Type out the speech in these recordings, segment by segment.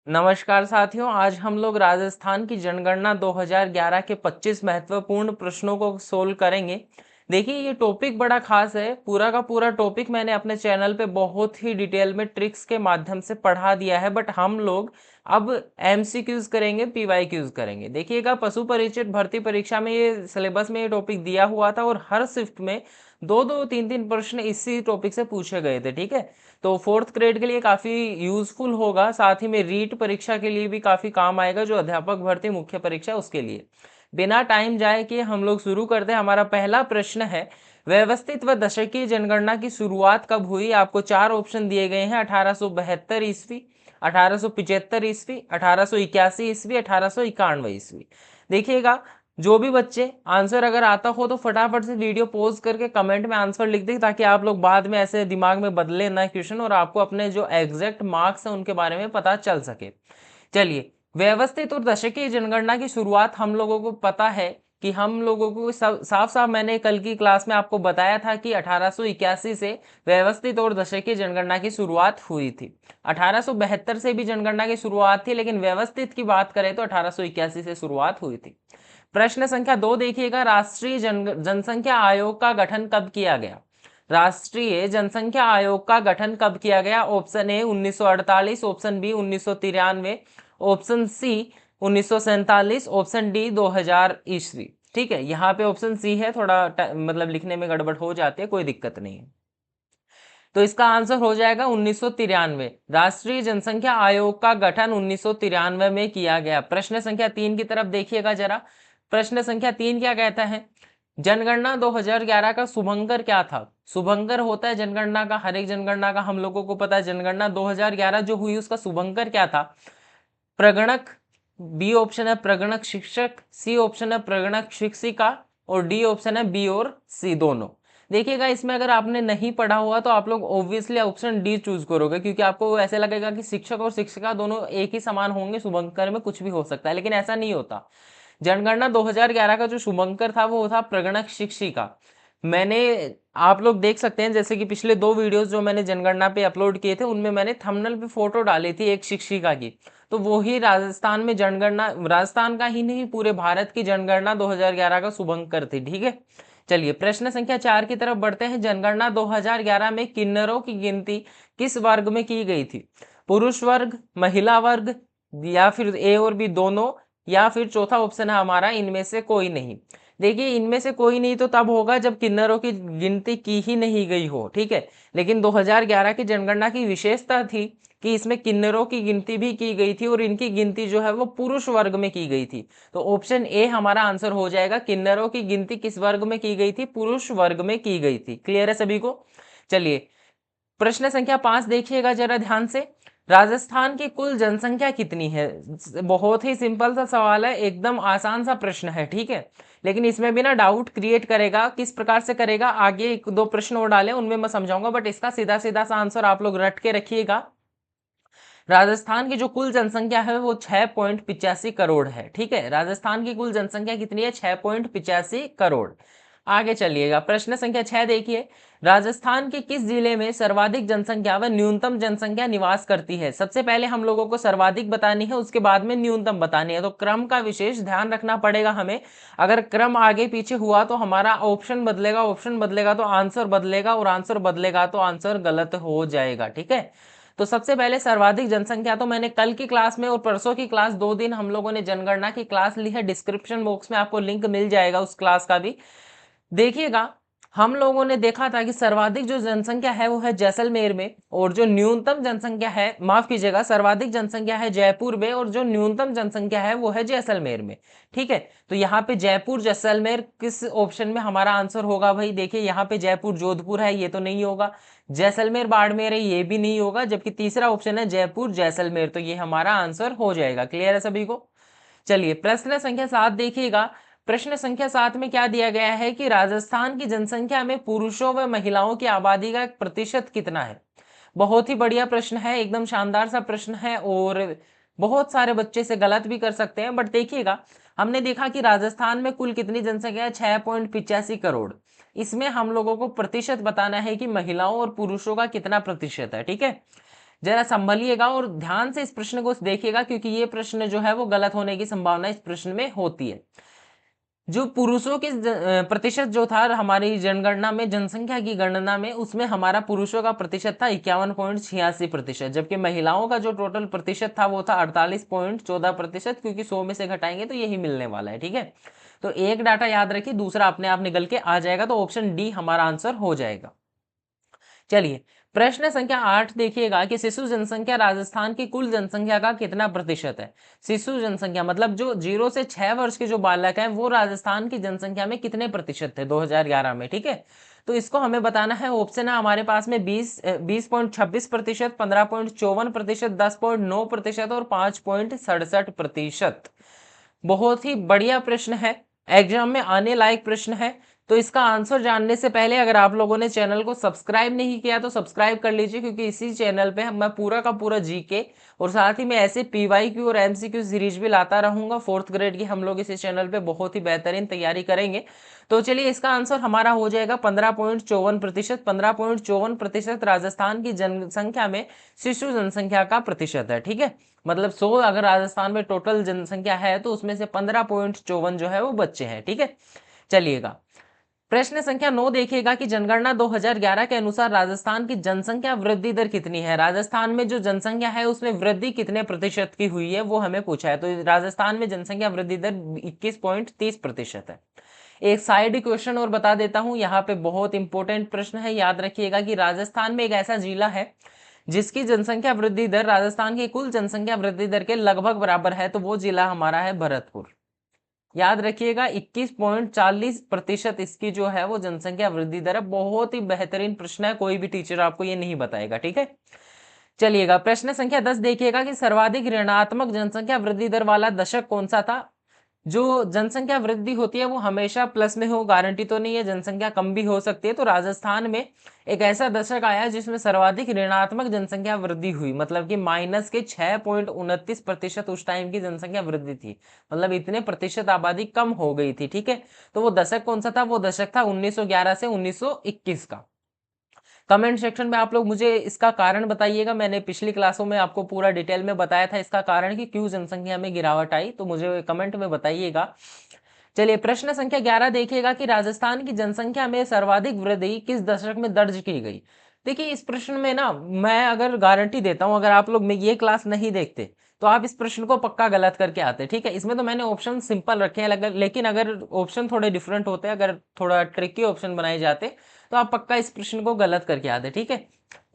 नमस्कार साथियों, आज हम लोग राजस्थान की जनगणना 2011 के 25 महत्वपूर्ण प्रश्नों को सोल्व करेंगे। देखिए, ये टॉपिक बड़ा खास है। पूरा का पूरा टॉपिक मैंने अपने चैनल पे बहुत ही डिटेल में ट्रिक्स के माध्यम से पढ़ा दिया है, बट हम लोग अब एमसीक्यूज करेंगे, पीवाईक्यूज करेंगे। देखिएगा, पशु परिचित भर्ती परीक्षा में ये सिलेबस में ये टॉपिक दिया हुआ था और हर शिफ्ट में दो दो तीन तीन प्रश्न इसी टॉपिक से पूछे गए थे। ठीक है, तो फोर्थ ग्रेड के लिए काफ़ी यूजफुल होगा, साथ ही में रीट परीक्षा के लिए भी काफ़ी काम आएगा, जो अध्यापक भर्ती मुख्य परीक्षा उसके लिए। बिना टाइम जाए कि हम लोग शुरू करते हैं। हमारा पहला प्रश्न है, व्यवस्थित व दशकीय जनगणना की शुरुआत कब हुई? आपको चार ऑप्शन दिए गए हैं: 1872 ईस्वी, 1875 ईस्वी, 1881 ईस्वी, 1891 ईस्वी। देखिएगा, जो भी बच्चे आंसर अगर आता हो तो फटाफट से वीडियो पॉज करके कमेंट में आंसर लिख दें, ताकि आप लोग बाद में ऐसे दिमाग में बदले ना क्वेश्चन और आपको अपने जो एग्जैक्ट मार्क्स हैं उनके बारे में पता चल सके। चलिए, व्यवस्थित और दशकीय जनगणना की शुरुआत हम लोगों को पता है कि हम लोगों को साफ साफ मैंने कल की क्लास में आपको बताया था कि 1881 से व्यवस्थित और दशकीय जनगणना की शुरुआत हुई थी। 1872 से भी जनगणना की शुरुआत थी, लेकिन व्यवस्थित की बात करें तो 1881 से शुरुआत हुई थी। प्रश्न संख्या 2 देखिएगा, राष्ट्रीय जनसंख्या आयोग का गठन कब किया गया? राष्ट्रीय जनसंख्या आयोग का गठन कब किया गया? Option A 1948, option B 1993, option C 1947, option D 2000 ईस्वी। ठीक है, यहाँ पे ऑप्शन सी है, थोड़ा मतलब लिखने में गड़बड़ हो जाती है, कोई दिक्कत नहीं है। तो इसका आंसर हो जाएगा 1993। राष्ट्रीय जनसंख्या आयोग का गठन 1993 में किया गया। प्रश्न संख्या 3 की तरफ देखिएगा जरा। प्रश्न संख्या 3 क्या कहता है? जनगणना 2011 का शुभंकर क्या था? शुभंकर होता है जनगणना का, हर एक जनगणना का हम लोगों को पता है। जनगणना 2011 जो हुई उसका शुभंकर क्या था? प्रगणक, बी ऑप्शन है प्रगणक शिक्षक, सी ऑप्शन है प्रगणक शिक्षिका, और डी ऑप्शन है बी और सी दोनों। देखिएगा, इसमें अगर आपने नहीं पढ़ा हुआ तो आप लोग ऑब्वियसली ऑप्शन डी चूज करोगे, क्योंकि आपको ऐसे लगेगा कि शिक्षक और शिक्षिका दोनों एक ही समान होंगे, शुभंकर में कुछ भी हो सकता है, लेकिन ऐसा नहीं होता। जनगणना 2011 का जो शुभंकर था वो था प्रगणक शिक्षिका। मैंने, आप लोग देख सकते हैं, जैसे कि पिछले दो वीडियोस जो मैंने जनगणना पे अपलोड किए थे उनमें मैंने थंबनेल पे फोटो डाली थी एक शिक्षिका की, तो वो ही राजस्थान में जनगणना, राजस्थान का ही नहीं पूरे भारत की जनगणना 2011 का शुभंकर थी। ठीक है, चलिए प्रश्न संख्या 4 की तरफ बढ़ते हैं। जनगणना 2011 में किन्नरों की गिनती किस वर्ग में की गई थी? पुरुष वर्ग, महिला वर्ग, या फिर ए और बी दोनों, या फिर चौथा ऑप्शन है हमारा इनमें से कोई नहीं। देखिए, इनमें से कोई नहीं तो तब होगा जब किन्नरों की गिनती की ही नहीं गई हो। ठीक है, लेकिन 2011 की जनगणना की विशेषता थी कि इसमें किन्नरों की गिनती भी की गई थी और इनकी गिनती जो है वो पुरुष वर्ग में की गई थी। तो ऑप्शन ए हमारा आंसर हो जाएगा। किन्नरों की गिनती किस वर्ग में की गई थी? पुरुष वर्ग में की गई थी। क्लियर है सभी को? चलिए, प्रश्न संख्या 5 देखिएगा जरा ध्यान से। राजस्थान की कुल जनसंख्या कितनी है? बहुत ही सिंपल सा सवाल है, एकदम आसान सा प्रश्न है। ठीक है, लेकिन इसमें भी ना डाउट क्रिएट करेगा। किस प्रकार से करेगा, आगे एक दो प्रश्न और डाले उनमें मैं समझाऊंगा, बट इसका सीधा सीधा सा आंसर आप लोग रट के रखिएगा। राजस्थान की जो कुल जनसंख्या है वो 6.85 करोड़ है। ठीक है, राजस्थान की कुल जनसंख्या कितनी है? 6.85 करोड़। आगे चलिएगा, प्रश्न संख्या 6 देखिए। राजस्थान के किस जिले में सर्वाधिक जनसंख्या व न्यूनतम जनसंख्या निवास करती है? सबसे पहले हम लोगों को सर्वाधिक बतानी है, उसके बाद में न्यूनतम बतानी है, तो क्रम का विशेष ध्यान रखना पड़ेगा हमें। अगर क्रम आगे पीछे हुआ तो हमारा ऑप्शन बदलेगा, ऑप्शन बदलेगा तो आंसर बदलेगा, और आंसर बदलेगा तो आंसर गलत हो जाएगा। ठीक है, तो सबसे पहले सर्वाधिक जनसंख्या तो मैंने कल की क्लास में और परसों की क्लास, 2 दिन हम लोगों ने जनगणना की क्लास ली है। डिस्क्रिप्शन बॉक्स में आपको लिंक मिल जाएगा उस क्लास का भी। देखिएगा, हम लोगों ने देखा था कि सर्वाधिक जो जनसंख्या है वो है जैसलमेर में, और जो न्यूनतम जनसंख्या है, माफ कीजिएगा, सर्वाधिक जनसंख्या है जयपुर में, और जो न्यूनतम जनसंख्या है वो है जैसलमेर में। ठीक है, तो यहाँ पे जयपुर जैसलमेर किस ऑप्शन में हमारा आंसर होगा भाई? देखिए, यहाँ पे जयपुर जोधपुर है, ये तो नहीं होगा। जैसलमेर बाड़मेर है, ये भी नहीं होगा। जबकि तीसरा ऑप्शन है जयपुर जैसलमेर, तो ये हमारा आंसर हो जाएगा। क्लियर है सभी को? चलिए, प्रश्न संख्या 7 देखिएगा। प्रश्न संख्या 7 में क्या दिया गया है कि राजस्थान की जनसंख्या में पुरुषों व महिलाओं की आबादी का प्रतिशत कितना है? बहुत ही बढ़िया प्रश्न है, एकदम शानदार सा प्रश्न है, और बहुत सारे बच्चे से गलत भी कर सकते हैं। बट देखिएगा, हमने देखा कि राजस्थान में कुल कितनी जनसंख्या है? 6.85 करोड़। इसमें हम लोगों को प्रतिशत बताना है कि महिलाओं और पुरुषों का कितना प्रतिशत है। ठीक है, जरा संभलिएगा और ध्यान से इस प्रश्न को देखिएगा, क्योंकि ये प्रश्न जो है वो गलत होने की संभावना इस प्रश्न में होती है। जो पुरुषों के प्रतिशत जो था हमारी जनगणना में, जनसंख्या की गणना में, उसमें हमारा पुरुषों का प्रतिशत था 51.86%, जबकि महिलाओं का जो टोटल प्रतिशत था वो था 48.14%, क्योंकि 100 में से घटाएंगे तो यही मिलने वाला है। ठीक है, तो एक डाटा याद रखिए, दूसरा अपने आप निकल के आ जाएगा, तो ऑप्शन डी हमारा आंसर हो जाएगा। चलिए प्रश्न संख्या 8 देखिएगा कि शिशु जनसंख्या राजस्थान की कुल जनसंख्या का कितना प्रतिशत है। शिशु जनसंख्या मतलब जो 0 से 6 वर्ष के जो बालक हैं वो राजस्थान की जनसंख्या में कितने प्रतिशत थे 2011 में। ठीक है, तो इसको हमें बताना है। ऑप्शन है हमारे पास में 20.26%, 15.54%, 10.9% और 5.67%। बहुत ही बढ़िया प्रश्न है, एग्जाम में आने लायक प्रश्न है। तो इसका आंसर जानने से पहले अगर आप लोगों ने चैनल को सब्सक्राइब नहीं किया तो सब्सक्राइब कर लीजिए, क्योंकि इसी चैनल पे मैं पूरा का पूरा जीके और साथ ही में ऐसे पीवाईक्यू और एमसीक्यू सीरीज भी लाता रहूंगा। 4th ग्रेड की हम लोग इसी चैनल पे बहुत ही बेहतरीन तैयारी करेंगे। तो चलिए इसका आंसर हमारा हो जाएगा 15.54%। 15.54% राजस्थान की जनसंख्या में शिशु जनसंख्या का प्रतिशत है। ठीक है, मतलब 100 अगर राजस्थान में टोटल जनसंख्या है तो उसमें से 15.54 जो है वो बच्चे हैं। ठीक है, चलिएगा प्रश्न संख्या 9 देखिएगा कि जनगणना 2011 के अनुसार राजस्थान की जनसंख्या वृद्धि दर कितनी है। राजस्थान में जो जनसंख्या है उसमें वृद्धि कितने प्रतिशत की हुई है वो हमें पूछा है। तो राजस्थान में जनसंख्या वृद्धि दर 21.30% है। एक साइड क्वेश्चन और बता देता हूं, यहाँ पे बहुत इंपॉर्टेंट प्रश्न है, याद रखिएगा कि राजस्थान में एक ऐसा जिला है जिसकी जनसंख्या वृद्धि दर राजस्थान की कुल जनसंख्या वृद्धि दर के लगभग बराबर है, तो वो जिला हमारा है भरतपुर। याद रखिएगा 21.40% इसकी जो है वो जनसंख्या वृद्धि दर है। बहुत ही बेहतरीन प्रश्न है, कोई भी टीचर आपको ये नहीं बताएगा। ठीक है, चलिएगा प्रश्न संख्या 10 देखिएगा कि सर्वाधिक ऋणात्मक जनसंख्या वृद्धि दर वाला दशक कौन सा था। जो जनसंख्या वृद्धि होती है वो हमेशा प्लस में हो, गारंटी तो नहीं है, जनसंख्या कम भी हो सकती है। तो राजस्थान में एक ऐसा दशक आया जिसमें सर्वाधिक ऋणात्मक जनसंख्या वृद्धि हुई, मतलब कि माइनस के 6.29% उस टाइम की जनसंख्या वृद्धि थी, मतलब इतने प्रतिशत आबादी कम हो गई थी। ठीक है, तो वो दशक कौन सा था, वो दशक था 1911 से 1921 का। कमेंट सेक्शन में आप लोग मुझे इसका कारण बताइएगा। मैंने पिछली क्लासों में आपको पूरा डिटेल में बताया था इसका कारण कि क्यों जनसंख्या में गिरावट आई, तो मुझे कमेंट में बताइएगा। चलिए प्रश्न संख्या 11 देखिएगा कि राजस्थान की जनसंख्या में सर्वाधिक वृद्धि किस दशक में दर्ज की गई। देखिए इस प्रश्न में ना मैं अगर गारंटी देता हूं, अगर आप लोग में ये क्लास नहीं देखते तो आप इस प्रश्न को पक्का गलत करके आते। ठीक है, इसमें तो मैंने ऑप्शन सिंपल रखे हैं, लेकिन अगर ऑप्शन थोड़े डिफरेंट होते, अगर थोड़ा ट्रिकी ऑप्शन बनाए जाते तो आप पक्का इस प्रश्न को गलत करके आते। ठीक है,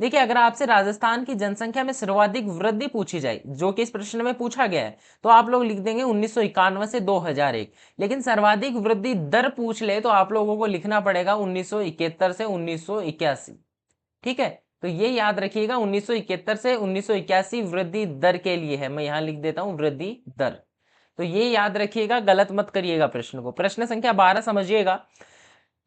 देखिए अगर आपसे राजस्थान की जनसंख्या में सर्वाधिक वृद्धि पूछी जाए, जो कि इस प्रश्न में पूछा गया है, तो आप लोग लिख देंगे 1991 से 2001। लेकिन सर्वाधिक वृद्धि दर पूछ ले तो आप लोगों को लिखना पड़ेगा 1971 से 1981। ठीक है, तो ये याद रखिएगा 1971 से 1981 वृद्धि दर के लिए है। मैं यहां लिख देता हूं वृद्धि दर, तो ये याद रखिएगा, गलत मत करिएगा प्रश्न को। प्रश्न संख्या 12 समझिएगा,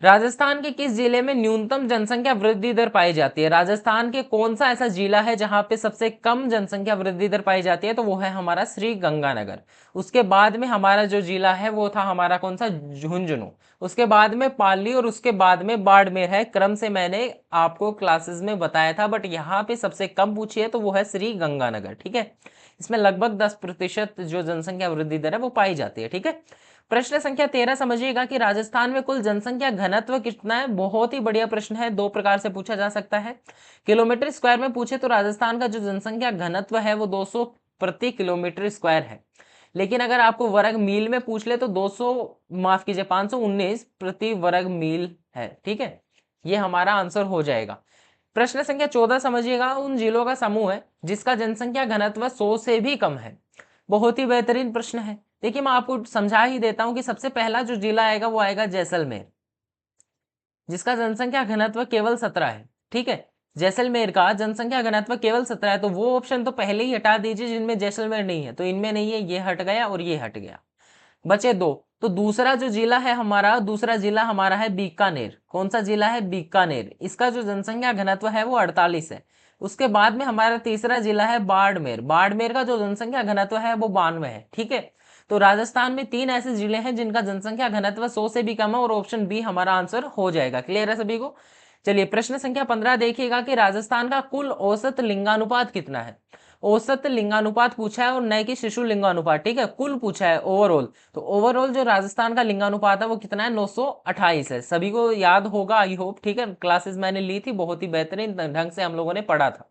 राजस्थान के किस जिले में न्यूनतम जनसंख्या वृद्धि दर पाई जाती है। राजस्थान के कौन सा ऐसा जिला है जहां पे सबसे कम जनसंख्या वृद्धि दर पाई जाती है, तो वो है हमारा श्री गंगानगर। उसके बाद में हमारा जो जिला है वो था हमारा कौन सा, झुंझुनू। उसके बाद में पाली और उसके बाद में बाड़मेर है, क्रम से मैंने आपको क्लासेस में बताया था, बट यहाँ पे सबसे कम पूछी है तो वो है श्री गंगानगर। ठीक है, इसमें लगभग 10% जो जनसंख्या वृद्धि दर है वो पाई जाती है। ठीक है, प्रश्न संख्या 13 समझिएगा कि राजस्थान में कुल जनसंख्या घनत्व कितना है। बहुत ही बढ़िया प्रश्न है, दो प्रकार से पूछा जा सकता है। किलोमीटर स्क्वायर में पूछे तो राजस्थान का जो जनसंख्या घनत्व है वो 200 प्रति किलोमीटर स्क्वायर है। लेकिन अगर आपको वर्ग मील में पूछ ले तो 200 माफ कीजिए 519 प्रति वर्ग मील है। ठीक है, ये हमारा आंसर हो जाएगा। प्रश्न संख्या 14 समझिएगा, उन जिलों का समूह है जिसका जनसंख्या घनत्व 100 से भी कम है। बहुत ही बेहतरीन प्रश्न है। देखिए मैं आपको समझा ही देता हूं कि सबसे पहला जो जिला आएगा वो आएगा जैसलमेर, जिसका जनसंख्या घनत्व केवल 17 है। ठीक है, जैसलमेर का जनसंख्या घनत्व केवल 17 है, तो वो ऑप्शन तो पहले ही हटा दीजिए जिनमें जैसलमेर नहीं है। तो इनमें नहीं है, ये हट गया और ये हट गया, बचे दो। तो दूसरा जो जिला है हमारा, दूसरा जिला हमारा है बीकानेर। कौन सा जिला है, बीकानेर। इसका जो जनसंख्या घनत्व है वो 48 है। उसके बाद में हमारा तीसरा जिला है बाड़मेर। बाड़मेर का जो जनसंख्या घनत्व है वो 92 है। ठीक है, तो राजस्थान में 3 ऐसे जिले हैं जिनका जनसंख्या घनत्व 100 से भी कम है, और ऑप्शन बी हमारा आंसर हो जाएगा। क्लियर है सभी को। चलिए प्रश्न संख्या 15 देखिएगा कि राजस्थान का कुल औसत लिंगानुपात कितना है। औसत लिंगानुपात पूछा है और न कि शिशु लिंगानुपात, ठीक है, कुल पूछा है ओवरऑल। तो ओवरऑल जो राजस्थान का लिंगानुपात है वो कितना है, 928 है। सभी को याद होगा आई होप, ठीक है, क्लासेस मैंने ली थी, बहुत ही बेहतरीन ढंग से हम लोगों ने पढ़ा था।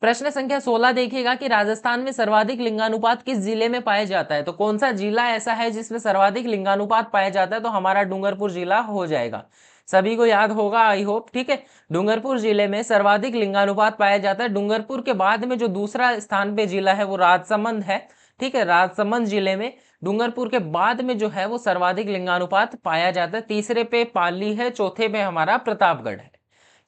प्रश्न संख्या 16 देखिएगा कि राजस्थान में सर्वाधिक लिंगानुपात किस जिले में पाया जाता है। तो कौन सा जिला ऐसा है जिसमें सर्वाधिक लिंगानुपात पाया जाता है, तो हमारा डूंगरपुर जिला हो जाएगा। सभी को याद होगा आई होप, ठीक है, डूंगरपुर जिले में सर्वाधिक लिंगानुपात पाया जाता है। डूंगरपुर के बाद में जो दूसरा स्थान पे जिला है वो राजसमंद है, ठीक है, राजसमंद जिले में डूंगरपुर के बाद में जो है वो सर्वाधिक लिंगानुपात पाया जाता है। तीसरे पे पाली है, चौथे पे हमारा प्रतापगढ़ है,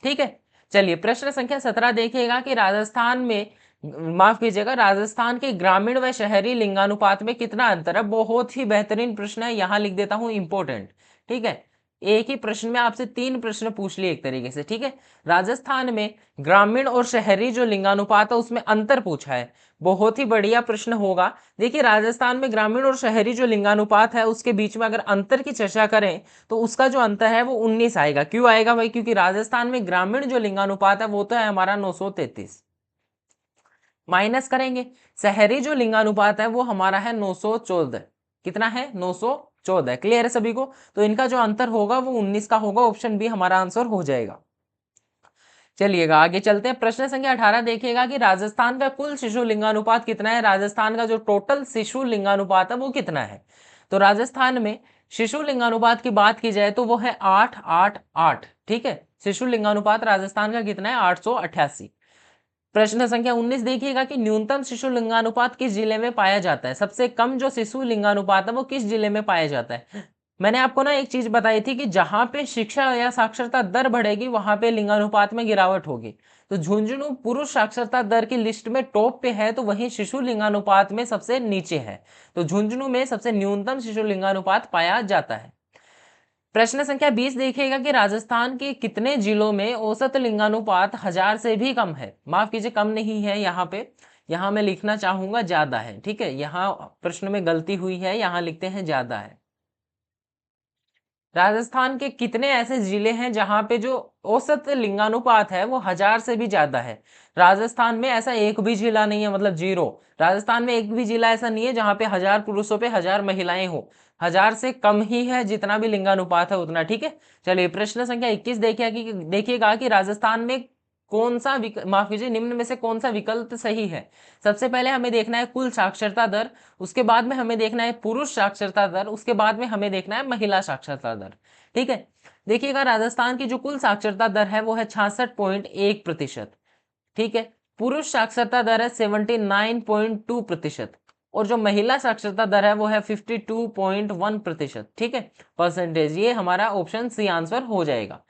ठीक है। चलिए प्रश्न संख्या 17 देखिएगा कि राजस्थान में, माफ कीजिएगा, राजस्थान के ग्रामीण व शहरी लिंगानुपात में कितना अंतर है। बहुत ही बेहतरीन प्रश्न है, यहां लिख देता हूं इंपॉर्टेंट, ठीक है। एक ही प्रश्न में आपसे 3 प्रश्न पूछ लिए एक तरीके से, ठीक है। राजस्थान में ग्रामीण और शहरी जो लिंगानुपात है उसमें अंतर पूछा है, बहुत ही बढ़िया प्रश्न होगा। देखिए राजस्थान में ग्रामीण और शहरी जो लिंगानुपात है उसके बीच में अगर अंतर की चर्चा करें तो उसका जो अंतर है वो 19 आएगा। क्यों आएगा भाई, क्योंकि राजस्थान में ग्रामीण जो लिंगानुपात है वो तो है हमारा 933, माइनस करेंगे शहरी जो लिंगानुपात है वो हमारा है 914। कितना है, 914। क्लियर है सभी को। तो इनका जो अंतर होगा वो 19 का होगा, ऑप्शन बी हमारा आंसर हो जाएगा। चलिएगा आगे चलते हैं। प्रश्न संख्या 18 देखिएगा कि राजस्थान का कुल शिशु लिंगानुपात कितना है। राजस्थान का जो टोटल शिशु लिंगानुपात है वो कितना है। तो राजस्थान में शिशु लिंगानुपात की बात की जाए तो वो है 888, ठीक है। शिशु लिंगानुपात राजस्थान का कितना है, 888। प्रश्न संख्या 19 देखिएगा कि न्यूनतम शिशु लिंगानुपात किस जिले में पाया जाता है। सबसे कम जो शिशु लिंगानुपात है वो किस जिले में पाया जाता है। मैंने आपको ना एक चीज बताई थी कि जहां पे शिक्षा या साक्षरता दर बढ़ेगी वहां पे लिंगानुपात में गिरावट होगी। तो झुंझुनू पुरुष साक्षरता दर की लिस्ट में टॉप पे है, तो वहीं शिशु लिंगानुपात में सबसे नीचे है। तो झुंझुनू में सबसे न्यूनतम शिशु लिंगानुपात पाया जाता है। प्रश्न संख्या 20 देखिएगा कि राजस्थान के कितने जिलों में औसत लिंगानुपात 1000 से भी कम है। माफ कीजिए, कम नहीं है यहाँ पे, यहाँ मैं लिखना चाहूंगा ज्यादा है, ठीक है, यहाँ प्रश्न में गलती हुई है, यहाँ लिखते हैं ज्यादा है। राजस्थान के कितने ऐसे जिले हैं जहां पे जो औसत लिंगानुपात है वो 1000 से भी ज्यादा है। राजस्थान में ऐसा एक भी जिला नहीं है, मतलब जीरो। राजस्थान में एक भी जिला ऐसा नहीं है जहां पे 1000 पुरुषों पे 1000 महिलाएं हो। 1000 से कम ही है जितना भी लिंगानुपात है उतना, ठीक है। चलिए प्रश्न संख्या 21 देखिएगा कि राजस्थान में कौन सा माफ कीजिए, निम्न में से कौन सा विकल्प सही है। सबसे पहले हमें देखना है कुल साक्षरता दर, उसके बाद में हमें देखना है पुरुष साक्षरता दर, उसके बाद में हमें देखना है महिला साक्षरता दर, ठीक है। देखिएगा राजस्थान की जो कुल साक्षरता दर है वो है 66.1%, ठीक है। पुरुष साक्षरता दर है 79.2%, और जो महिला साक्षरता दर है वो है 52.1%, ठीक है, परसेंटेज। ये हमारा ऑप्शन सी आंसर हो जाएगा।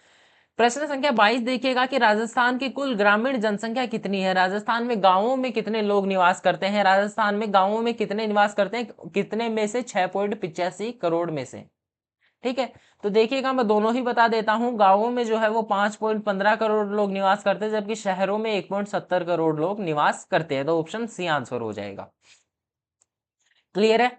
प्रश्न संख्या 22 देखिएगा कि राजस्थान की कुल ग्रामीण जनसंख्या कितनी है। राजस्थान में गांवों में कितने लोग निवास करते हैं। राजस्थान में गांवों में कितने निवास करते हैं, कितने में से, 6.85 करोड़ में से, ठीक है। तो देखिएगा मैं दोनों ही बता देता हूं, गांवों में जो है वो 5.15 करोड़ लोग निवास करते हैं, जबकि शहरों में 1.70 करोड़ लोग निवास करते हैं। तो ऑप्शन सी आंसर हो जाएगा। क्लियर है।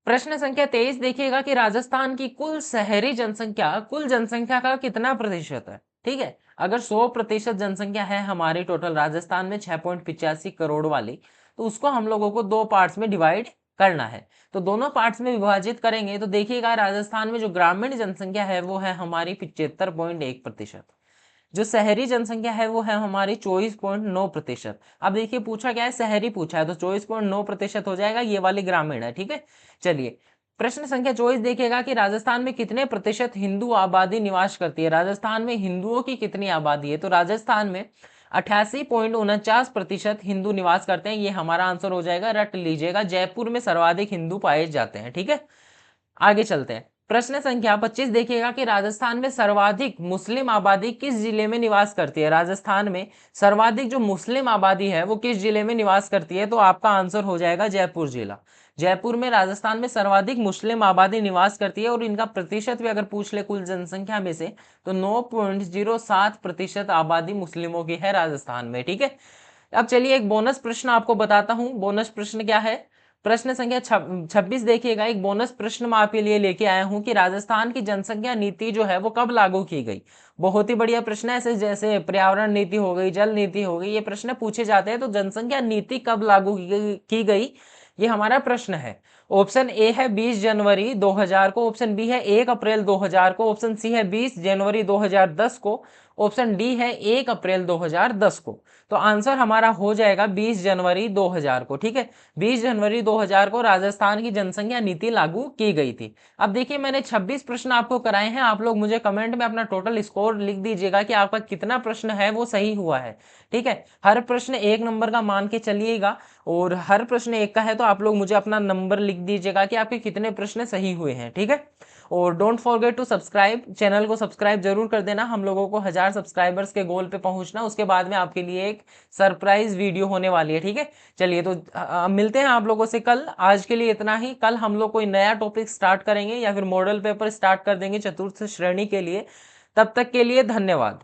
प्रश्न संख्या 23 देखिएगा कि राजस्थान की कुल शहरी जनसंख्या कुल जनसंख्या का कितना प्रतिशत है, ठीक है। अगर 100% जनसंख्या है हमारी टोटल राजस्थान में 6.85 करोड़ वाली, तो उसको हम लोगों को दो पार्ट्स में डिवाइड करना है। तो दोनों पार्ट्स में विभाजित करेंगे तो देखिएगा राजस्थान में जो ग्रामीण जनसंख्या है वो है हमारी 75.1%। जो शहरी जनसंख्या है वो है हमारी 24.9%। अब देखिए पूछा क्या है, शहरी पूछा है, तो 24.9% हो जाएगा, ये वाली ग्रामीण है, ठीक है। चलिए प्रश्न संख्या 24 देखिएगा कि राजस्थान में कितने प्रतिशत हिंदू आबादी निवास करती है। राजस्थान में हिंदुओं की कितनी आबादी है। तो राजस्थान में 88.49% हिंदू निवास करते हैं, ये हमारा आंसर हो जाएगा, रट लीजिएगा। जयपुर में सर्वाधिक हिंदू पाए जाते हैं, ठीक है। आगे चलते हैं। प्रश्न संख्या 25 देखिएगा कि राजस्थान में सर्वाधिक मुस्लिम आबादी किस जिले में निवास करती है। राजस्थान में सर्वाधिक जो मुस्लिम आबादी है वो किस जिले में निवास करती है। तो आपका आंसर हो जाएगा जयपुर जिला। जयपुर में राजस्थान में सर्वाधिक मुस्लिम आबादी निवास करती है, और इनका प्रतिशत भी अगर पूछ ले कुल जनसंख्या में से तो 9.07% आबादी मुस्लिमों की है राजस्थान में, ठीक है। अब चलिए एक बोनस प्रश्न आपको बताता हूं। बोनस प्रश्न क्या है, प्रश्न संख्या 26 देखिएगा, एक बोनस प्रश्न मैं आपके लिए लेके आया हूं कि राजस्थान की जनसंख्या नीति जो है वो कब लागू की गई। बहुत ही बढ़िया प्रश्न है, ऐसे जैसे पर्यावरण नीति हो गई, जल नीति हो गई, ये प्रश्न पूछे जाते हैं। तो जनसंख्या नीति कब लागू की गई, ये हमारा प्रश्न है। ऑप्शन ए है 20 जनवरी 2000 को, ऑप्शन बी है 1 अप्रैल 2000 को, ऑप्शन सी है 20 जनवरी 2010 को, ऑप्शन डी है 1 अप्रैल 2010 को। तो आंसर हमारा हो जाएगा 20 जनवरी 2000 को। ठीक है, 20 जनवरी 2000 को राजस्थान की जनसंख्या नीति लागू की गई थी। अब देखिए, मैंने 26 प्रश्न आपको कराए हैं। आप लोग मुझे कमेंट में अपना टोटल स्कोर लिख दीजिएगा कि आपका कितना प्रश्न है वो सही हुआ है। ठीक है, हर प्रश्न 1 नंबर का मान के चलिएगा, और हर प्रश्न 1 का है तो आप लोग मुझे अपना नंबर लिख दीजिएगा कि आपके कितने प्रश्न सही हुए हैं। ठीक है, और don't forget to subscribe, channel को सब्सक्राइब जरूर कर देना। हम लोगों को 1000 सब्सक्राइबर्स के गोल पे पहुंचना, उसके बाद में आपके लिए एक सरप्राइज वीडियो होने वाली है। ठीक है, चलिए तो मिलते हैं आप लोगों से कल। आज के लिए इतना ही। कल हम लोग कोई नया टॉपिक स्टार्ट करेंगे या फिर मॉडल पेपर स्टार्ट कर देंगे चतुर्थ श्रेणी के लिए। तब तक के लिए धन्यवाद।